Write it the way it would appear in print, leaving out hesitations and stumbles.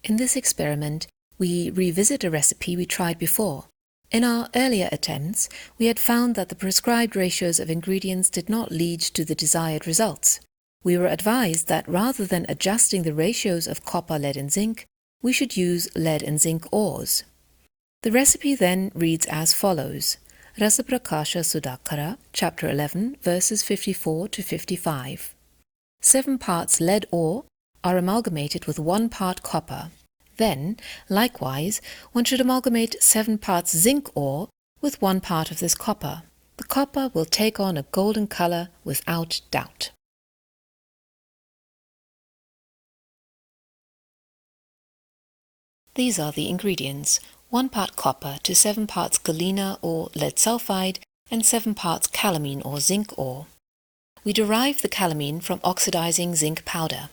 In this experiment, we revisit a recipe we tried before. In our earlier attempts, we had found that the prescribed ratios of ingredients did not lead to the desired results. We were advised that rather than adjusting the ratios of copper, lead and zinc, we should use lead and zinc ores. The recipe then reads as follows. Rasaprakāśasudhākara, chapter 11, verses 54 to 55. 7 parts lead ore are amalgamated with 1 part copper. Then, likewise, one should amalgamate 7 parts zinc ore with 1 part of this copper. The copper will take on a golden color without doubt. These are the ingredients: 1 part copper to 7 parts galena or lead sulfide and 7 parts calamine or zinc ore. We derive the calamine from oxidizing zinc powder.